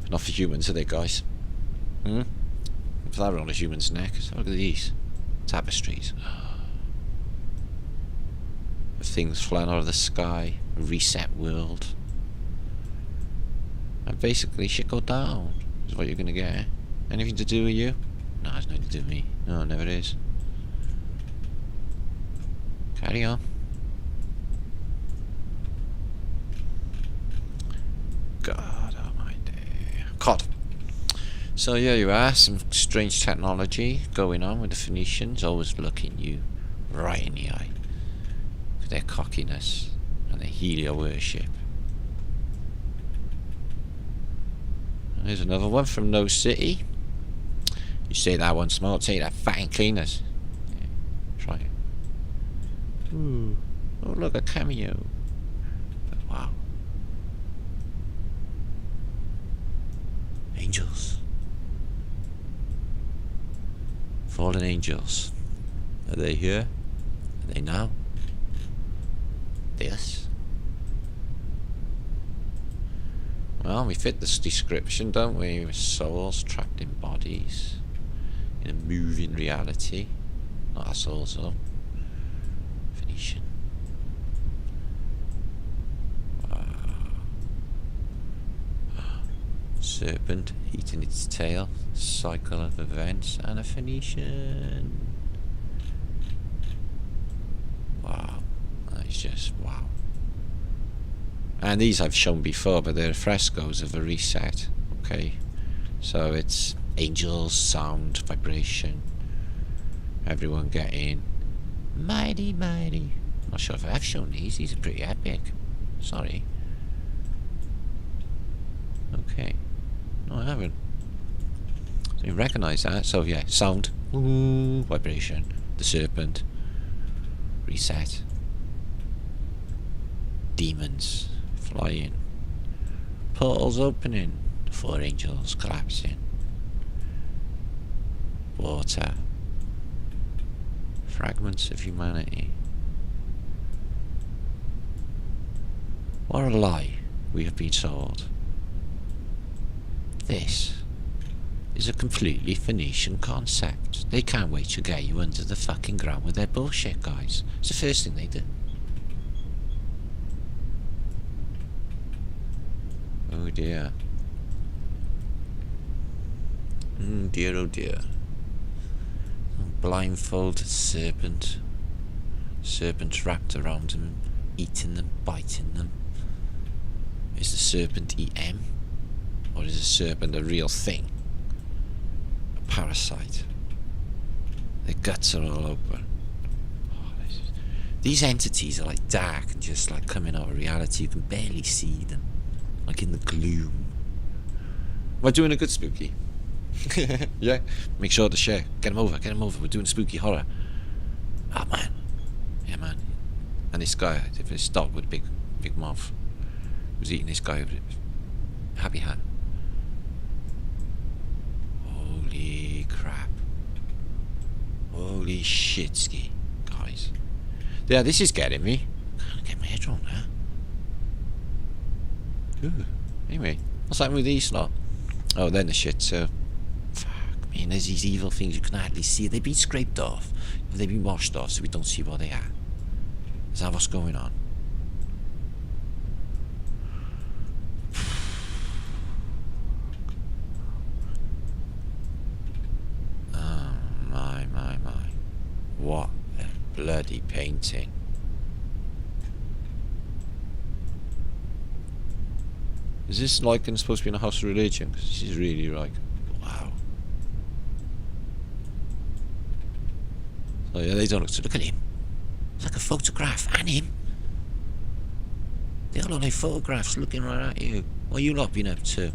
Not for humans, are they, guys? Hmm? If that were on a human's neck, so look at these. Tapestries. Of things flying out of the sky. A reset world. And basically shit go down is what you're gonna get. Anything to do with you? No, it's nothing to do with me. No, it never is. Carry on. God almighty. COD. So yeah, you are. Some strange technology going on with the Phoenicians. Always looking you right in the eye. For their cockiness and their helio worship. Here's another one from No City. You say that one small, take that fucking cleaners. Yeah, try it. Ooh. Oh look, a cameo. But wow. Angels. Fallen angels. Are they here? Are they now? This? Well, we fit this description, don't we? With souls trapped in bodies. In a moving reality. Not our souls, though. Phoenician. Serpent eating its tail. Cycle of events. And a Phoenician. Wow. That is just wow. And these I've shown before, but they're frescoes of a reset. Okay, so it's angels, sound, vibration, everyone getting mighty, mighty. Not sure if I've shown these. These are pretty epic. Sorry. Okay. No, I haven't. So you recognise that. So yeah, sound, ooh, vibration, the serpent, reset, demons. Flying. Portals opening. The four angels collapsing. Water. Fragments of humanity. What a lie we have been sold. This is a completely Phoenician concept. They can't wait to get you under the fucking ground with their bullshit, guys. It's the first thing they do. Oh dear. Dear, oh dear. blindfolded serpent. Serpents wrapped around him, eating them, biting them. Is the serpent EM? Or is the serpent a real thing? A parasite? Their guts are all open. Oh, these entities are like dark and just like coming out of reality. You can barely see them. Like in the gloom. Am I doing a good spooky? Yeah? Make sure to share. Get him over, get him over. We're doing spooky horror. Oh man. Yeah man. And this guy, if it's dog with a big mouth, was eating this guy with a happy hat. Holy crap. Holy shit ski, guys. Yeah, this is getting me. I can't get my head around that. Ooh. Anyway, what's happening with these lot? Oh, then the shit, so... Fuck, man, there's these evil things you can hardly see. They've been scraped off. They've been washed off, so we don't see what they are. Is that what's going on? Oh, my. What a bloody painting. Is this like supposed to be in a house of religion? Because this is really like, wow. So yeah, they don't look. So look at him. It's like a photograph and him. They all look like photographs looking right at you. What are you lot been up to?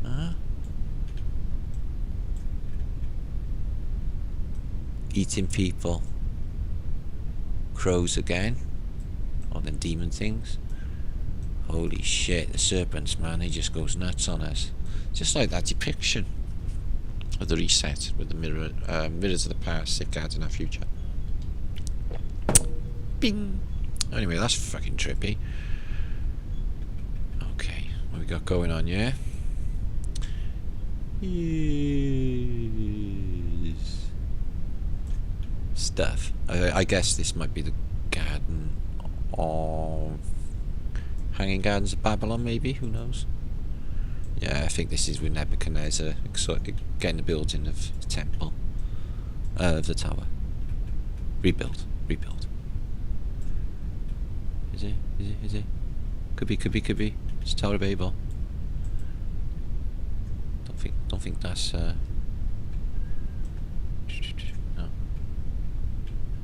Huh? Eating people. Crows again. Or them demon things. Holy shit, the serpents, man, he just goes nuts on us. Just like that depiction of the reset with the mirrors of the past safeguarding our future. Bing! Anyway, that's fucking trippy. Okay, what we got going on, yeah? Yes. Stuff. I guess this might be the garden of... Hanging Gardens of Babylon, maybe? Who knows? Yeah, I think this is with Nebuchadnezzar getting the building of the temple. Of the tower. Rebuild. Is it? Could be. It's Tower of Babel. Don't think that's no.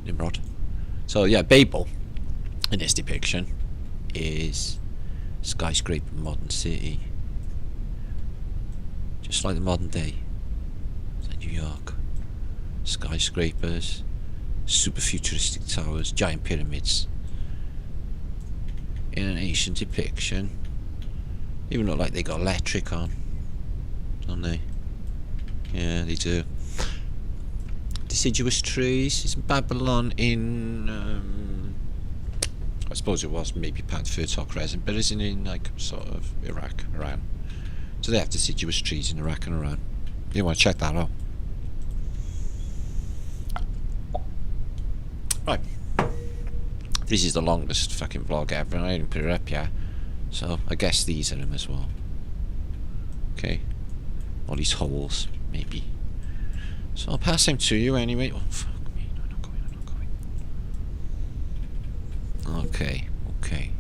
Nimrod. So yeah, Babel in this depiction is skyscraper modern city, just like the modern day. It's like New York, skyscrapers, super futuristic towers, giant pyramids. In an ancient depiction, even look like they got electric on, don't they? Yeah, they do. Deciduous trees. It's Babylon in. I suppose it was maybe part of Fertile Crescent, but isn't in like sort of Iraq, Iran. So they have deciduous trees in Iraq and Iran. You want to check that out. Right. This is the longest fucking vlog ever, and I didn't put it up yet. So I guess these are them as well. Okay. All these holes, maybe. So I'll pass them to you anyway. Oh, fuck me. No, I'm not going. Okay.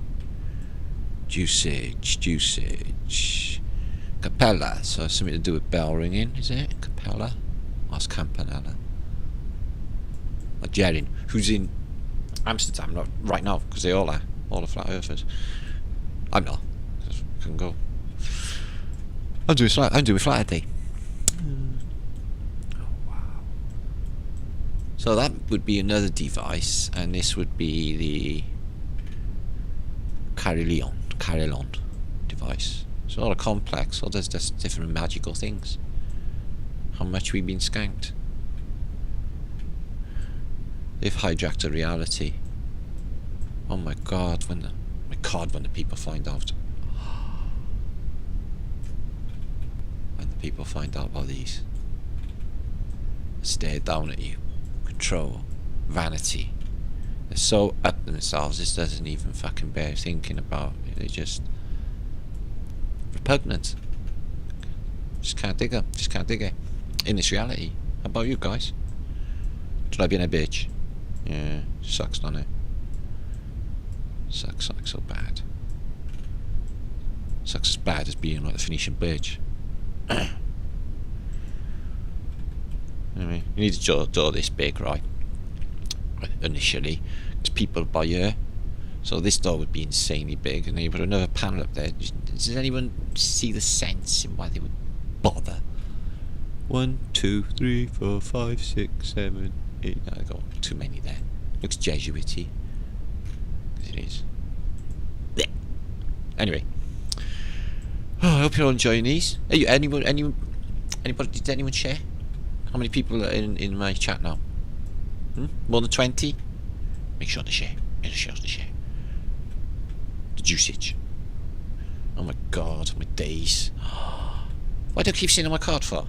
Usage. Capella. So something to do with bell ringing, is it? Capella? What's Campanella? Like Jerin, who's in Amsterdam not right now, because they all are. All the flat earthers. I'm not. I can go. I'm doing flat a day. Oh wow. So that would be another device, and this would be the Carillon device. It's not a complex, or there's just different magical things. How much we've been skanked. They've hijacked a reality. Oh my god, when the people find out. When the people find out about these. Stare down at you. Control. Vanity. They're so up themselves, this doesn't even fucking bear thinking about. They're just repugnant. Just can't dig it. In this reality. about you guys? Should I be in a bitch? Yeah, sucks, doesn't it? Sucks like so bad. Sucks as bad as being like the Phoenician bitch. Anyway, you need to door this big, right? Initially, because people buy here. So this door would be insanely big, and then you put another panel up there. Does anyone see the sense in why they would bother? 1, 2, 3, 4, 5, 6, 7, 8. No, I got too many there. Looks Jesuity. It is. Blech. Anyway, I hope you're all enjoying these. Hey, anybody? Did anyone share? How many people are in my chat now? More than 20? Make sure to share. Make sure to share. The juicage. Oh my god, my days. Why do I keep seeing my card for?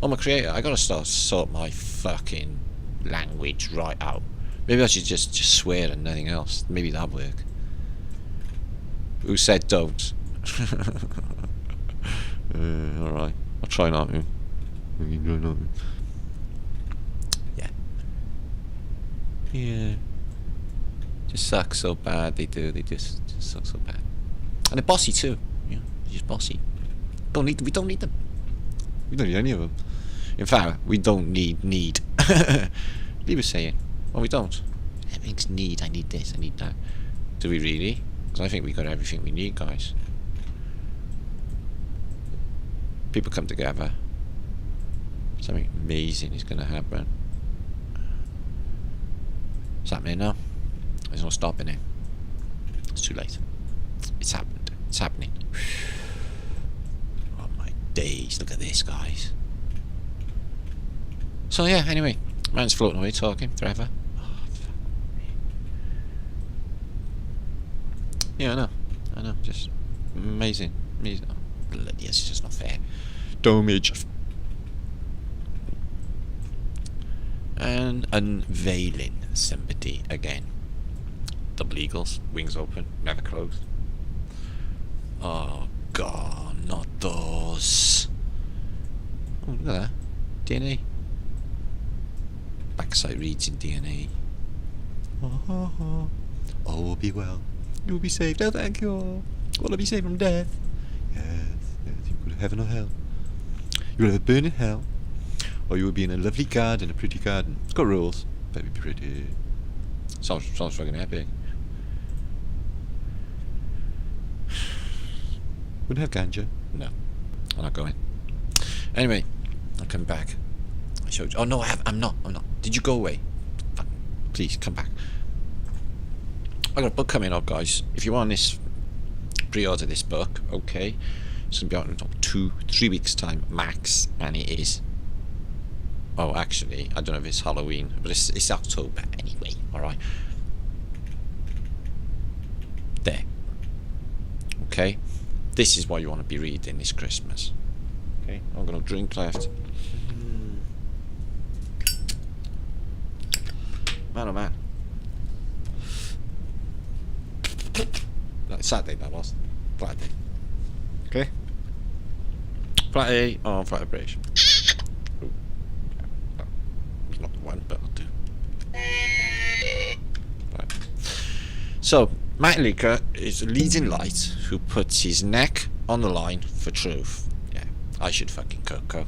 Oh, my creator, I gotta sort my fucking language right out. Maybe I should just swear and nothing else. Maybe that'll work. Who said don't? Alright. I'll try not to. Yeah. Yeah. Just suck so bad, they do. They just suck so bad. And they're bossy too. Yeah, they're just bossy. We don't need them. We don't need any of them. In fact, we don't need. Leave us saying. Well, we don't. Everything's need. I need this, I need that. Do we really? Because I think we got everything we need, guys. People come together. Something amazing is going to happen. It's happening now. There's no stopping it. It's too late. It's happened. It's happening. Oh my days. Look at this, guys. So yeah, anyway. Man's floating away talking forever. Oh, yeah, I know. Just amazing. Oh, bloody, it's just not fair. Damage. And unveiling somebody again. Double eagles, wings open, never closed. Oh god, not those. Oh, look at that. DNA. Backside reads in DNA. Oh, be well. You'll be saved. Oh, thank you. Will I be saved from death? Yes. You go to heaven or hell. You will either burn in hell, or you will be in a lovely garden, a pretty garden. It's got rules. Very pretty. Sounds fucking epic. Wouldn't have ganja. No. I'm not going. Anyway, I'll come back. I showed you. Oh no, I'm not. Did you go away? Fuck. Please, come back. I got a book coming up, guys. If you want this, pre-order this book, okay. It's going to be out in 2-3 weeks time max, and it is. Oh, actually, I don't know if it's Halloween, but it's October anyway. All right. There. Okay. This is what you want to be reading this Christmas. Okay. I'm gonna drink left. Man, oh man. Saturday that was. Friday. Okay. Friday on Friday British. Not the one, but I'll do. Right. So, Matt Leaker is a leading light who puts his neck on the line for truth. Yeah, I should fucking cocoa.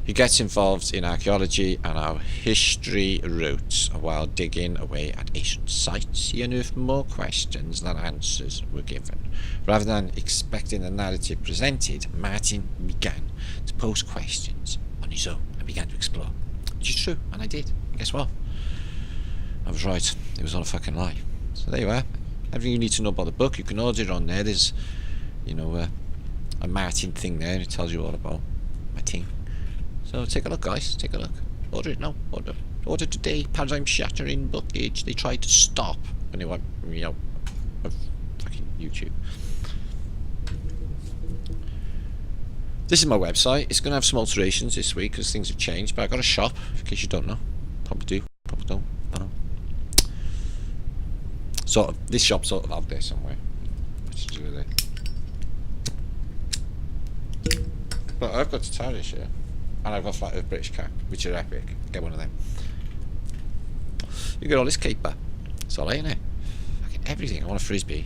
He gets involved in archaeology and our history roots, while digging away at ancient sites. He unearthed more questions than answers were given. Rather than expecting the narrative presented, Martin began to pose questions on his own and began to explore. Which is true, and I did. And guess what? I was right. It was all a fucking lie. So there you are. Everything you need to know about the book, you can order it on there. There's, you know, a Martin thing there, and it tells you all about my thing. So take a look, guys. Take a look. Order it now. Order today. Paradigm shattering book age. They tried to stop when they went, you know, of fucking YouTube. This is my website. It's going to have some alterations this week because things have changed. But I got a shop, in case you don't know. Probably do. Probably don't. I don't know. Sort of. This shop's sort of out there somewhere. What's to do with it? But I've got to tie this here. And I've got a flat Earth British car, which are epic. Get one of them. You get all this caper. It's all right, innit? Fucking everything. I want a frisbee.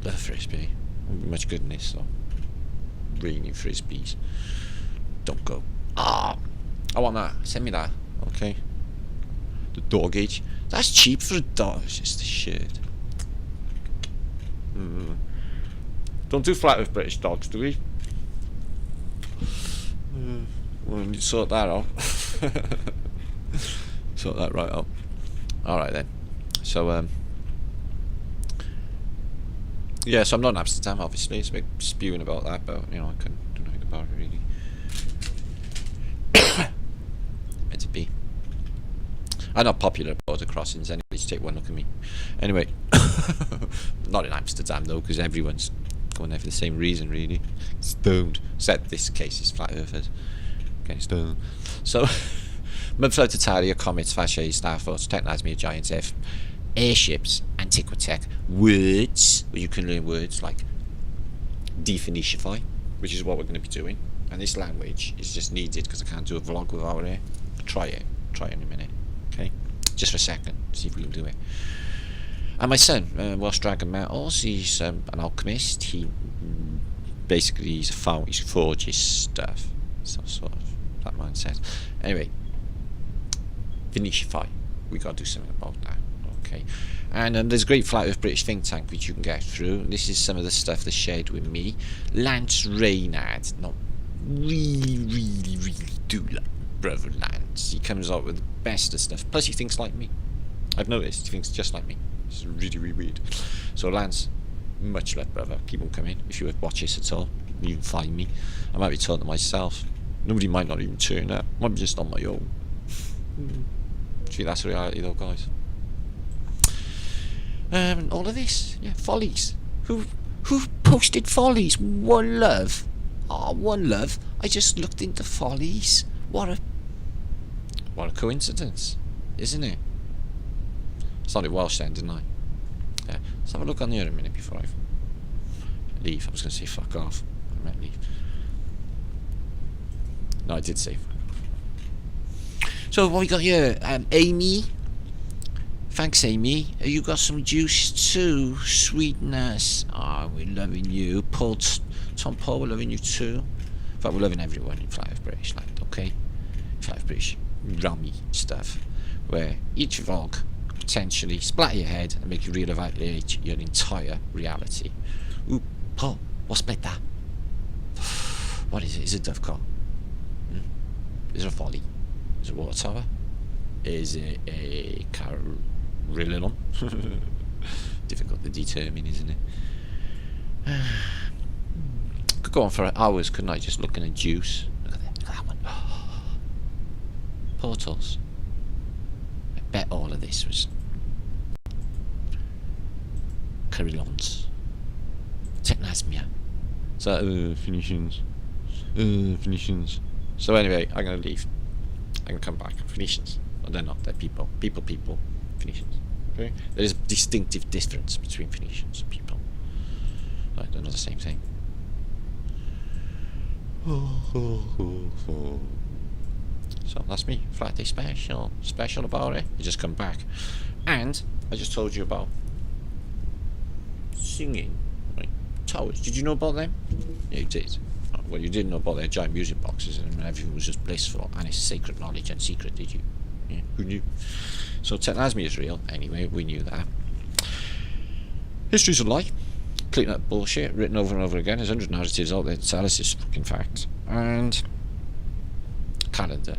Love a frisbee. Won't be much good in this, so. Raining frisbees. Don't go. Ah! I want that. Send me that. Okay. The dog age. That's cheap for a dog. It's just a shit. Don't do flat with British dogs, do we? Well, you sort that out. Sort that right up. Alright then. So, yeah, so I'm not in Amsterdam, obviously. It's a bit spewing about that, but, you know, I couldn't do nothing about it, really. Meant to be. I'm not popular at border crossings anyway, just take one look at me. Anyway, not in Amsterdam though, because everyone's going there for the same reason, really. Stoned. Except this case is flat earthers. Okay, stoned. So, Mudflow Tataria, Comets, Fasce, Starforce, Technasmia, Giants F, Airships, Antiquitech, words, where you can learn words like Definitify, which is what we're going to be doing. And this language is just needed because I can't do a vlog without it. Try it in a minute. Okay, just for a second, see if we can do it. And my son, Welsh Dragon Metals, he's an alchemist. He's he forges stuff, some sort of that mindset. Anyway, Vinitify, we got to do something about that. Okay, and there's a great flat Earth British think tank which you can get through. This is some of the stuff that's shared with me. Lance Reynard, not really do like brother Lance. He comes out with the best of stuff. Plus he thinks like me. I've noticed he thinks just like me. It's really weird. So Lance, much love brother. Keep on coming. If you watch this at all, you can find me. I might be talking to myself. Nobody might not even turn up. Might be just on my own. See, that's the reality though, guys. All of this, yeah, Follies. Who posted Follies? One Love. Oh, One Love. I just looked into Follies. What a coincidence, isn't it? Started Welsh then, didn't I? Yeah. Let's have a look on here a minute before I leave. I was going to say fuck off. I meant leave. No, I did say fuck off. So what we got here? Amy. Thanks, Amy. You got some juice too. Sweetness. Oh, we're loving you. Tom Paul, we're loving you too. In fact, we're loving everyone in Flat Earth British Land, okay? Flat Earth British rummy stuff. Where each vlog could potentially splatter your head and make you reevaluate your entire reality. Ooh, Paul, what's better? What is it? Is it a Dovecote? Is it a Folly? Is it a water tower? Is it a Carillon? Difficult to determine, isn't it? Could go on for hours, couldn't I? Just looking at juice. Look at that one. Portals. I bet all of this was Carillons. Technasmia. So, Phoenicians. Phoenicians. So anyway, I'm going to leave. I'm going to come back. Phoenicians. Well, they're not. They're people. People. Phoenicians. Okay? There is a distinctive difference between Phoenicians and people. Like, they're not the same thing. So that's me. Friday special about it. I just come back. And I just told you about singing. Right? Towers. Did you know about them? Yeah, you did. Well, you didn't know about their giant music boxes and everything was just blissful and it's sacred knowledge and secret, did you? Yeah, who knew? So Technasmia is real. Anyway, we knew that. History's a lie. Clean up bullshit, written over and over again. There's 100 narratives out there to tell us this fucking fact. And calendar.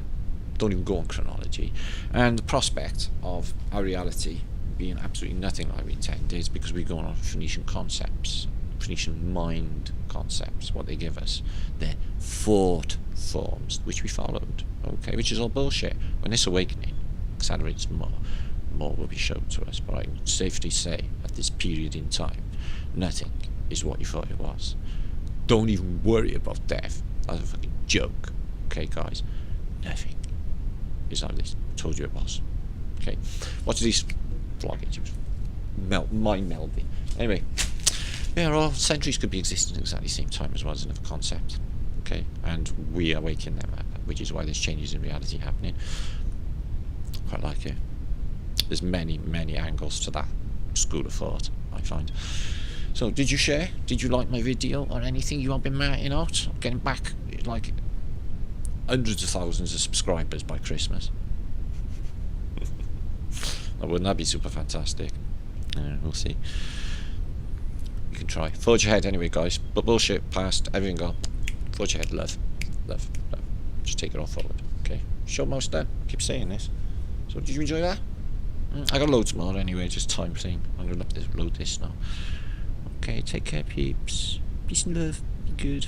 Don't even go on chronology. And the prospect of our reality being absolutely nothing like we intended because we're going on Phoenician concepts. Phoenician mind concepts, what they give us. They're thought forms, which we followed. Okay, which is all bullshit. When this awakening accelerates more will be shown to us. But I can safely say, at this period in time, nothing is what you thought it was. Don't even worry about death. That's a fucking joke. Okay, guys? Nothing is like this. I told you it was. Okay? Watch these vlogging. Mind melding. Anyway. Yeah, all centuries could be existing at exactly the same time as well as another concept. Okay? And we awaken them at which is why there's changes in reality happening. Quite like it. There's many angles to that school of thought, I find. So did you share? Did you like my video or anything? You have been marking out? I'm getting back like hundreds of thousands of subscribers by Christmas. Wouldn't that be super fantastic? We'll see. You can try. Forge ahead anyway, guys. But bullshit past, everything gone. Forge ahead, love. Love. Just take it all forward, okay? Show most done. I keep saying this. So did you enjoy that? I got loads more anyway, just time thing. I'm gonna load this now. Okay, take care, peeps. Peace and love. Be good.